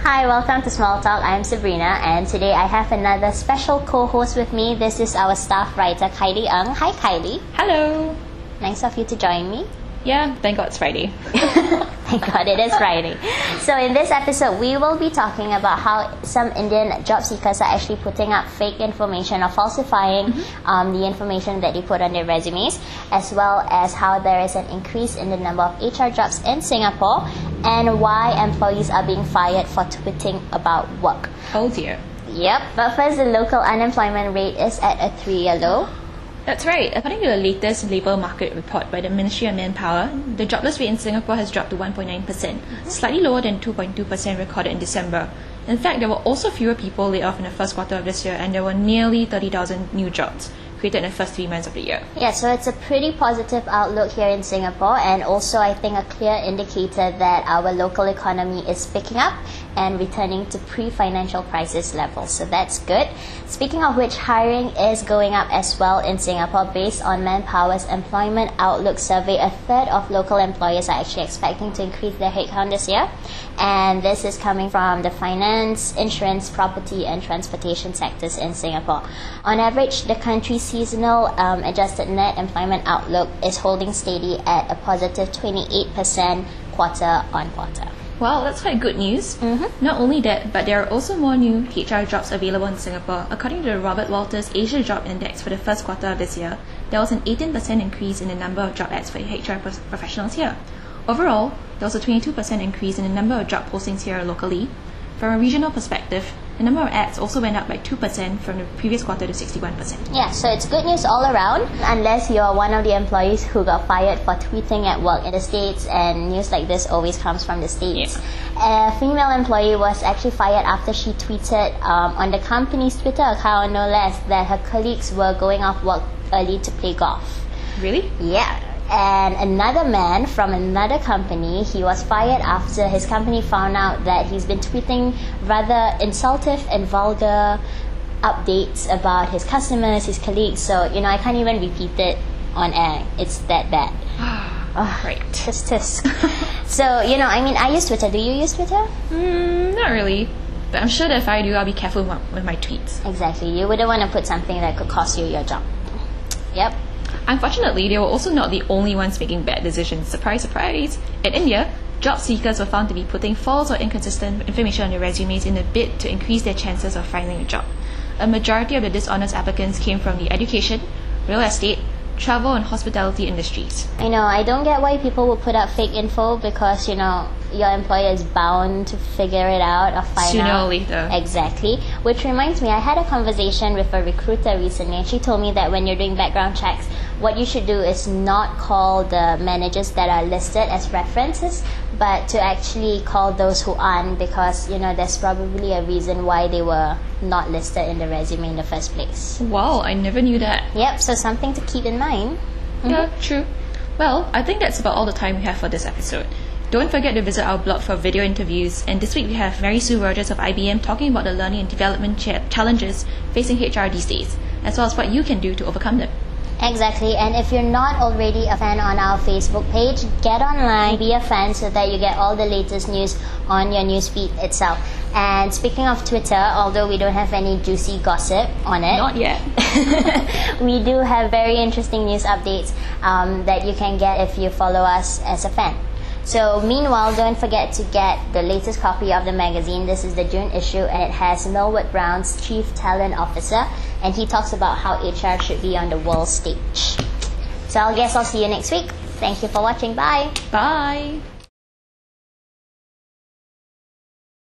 Hi, welcome to Small Talk. I'm Sabrina, and today I have another special co-host with me. This is our staff writer, Kylie Ng. Hi, Kylie. Hello. Nice of you to join me. Yeah, thank God it's Friday. Thank God it is Friday. So in this episode, we will be talking about how some Indian job seekers are actually putting up fake information or falsifying the information that they put on their resumes, as well as how there is an increase in the number of HR jobs in Singapore and why employees are being fired for tweeting about work. Oh dear. Yep, but first, the local unemployment rate is at a 3-year low. That's right. According to the latest labour market report by the Ministry of Manpower, the jobless rate in Singapore has dropped to 1.9%, slightly lower than 2.2% recorded in December. In fact, there were also fewer people laid off in the first quarter of this year, and there were nearly 30,000 new jobs created in the first 3 months of the year. Yeah, so it's a pretty positive outlook here in Singapore, and also I think a clear indicator that our local economy is picking up and returning to pre-financial crisis levels. So that's good. Speaking of which, hiring is going up as well in Singapore. Based on Manpower's Employment Outlook survey, a third of local employers are actually expecting to increase their headcount this year. And this is coming from the finance, insurance, property and transportation sectors in Singapore. On average, the country's seasonal adjusted net employment outlook is holding steady at a positive 28% quarter on quarter. Well, that's quite good news. Not only that, but there are also more new HR jobs available in Singapore. According to the Robert Walters Asia Job Index for the first quarter of this year, there was an 18% increase in the number of job ads for HR professionals here. Overall, there was a 22% increase in the number of job postings here locally. From a regional perspective, the number of ads also went up by 2% from the previous quarter to 61%. Yeah, so it's good news all around, unless you're one of the employees who got fired for tweeting at work in the States, and news like this always comes from the States. Yeah. A female employee was actually fired after she tweeted on the company's Twitter account, no less, that her colleagues were going off work early to play golf. Really? Yeah. And another man from another company, he was fired after his company found out that he's been tweeting rather insultive and vulgar updates about his customers, his colleagues. So, I can't even repeat it on air. It's that bad. Right. Tisk. So, I use Twitter. Do you use Twitter? Not really. But I'm sure that if I do, I'll be careful with my tweets. Exactly. You wouldn't want to put something that could cost you your job. Yep. Unfortunately, they were also not the only ones making bad decisions. Surprise, surprise! In India, job seekers were found to be putting false or inconsistent information on their resumes in a bid to increase their chances of finding a job. A majority of the dishonest applicants came from the education, real estate, travel and hospitality industries. I don't get why people would put up fake info, because, your employer is bound to figure it out or find Sooner out. or later. Exactly. Which reminds me, I had a conversation with a recruiter recently, and she told me that when you're doing background checks, what you should do is not call the managers that are listed as references, but to actually call those who aren't, because, there's probably a reason why they were not listed in the resume in the first place. Wow, I never knew that. Yep, so something to keep in mind. Yeah, true. Well, I think that's about all the time we have for this episode. Don't forget to visit our blog for video interviews, and this week we have Mary Sue Rogers of IBM talking about the learning and development challenges facing HR these days, as well as what you can do to overcome them. Exactly, and if you're not already a fan on our Facebook page, get online, be a fan so that you get all the latest news on your newsfeed itself. And speaking of Twitter, although we don't have any juicy gossip on it, Not yet. we do have very interesting news updates that you can get if you follow us as a fan. So meanwhile, don't forget to get the latest copy of the magazine. This is the June issue, and it has Millwood Brown's Chief Talent Officer, and he talks about how HR should be on the world stage. So I guess I'll see you next week. Thank you for watching. Bye. Bye.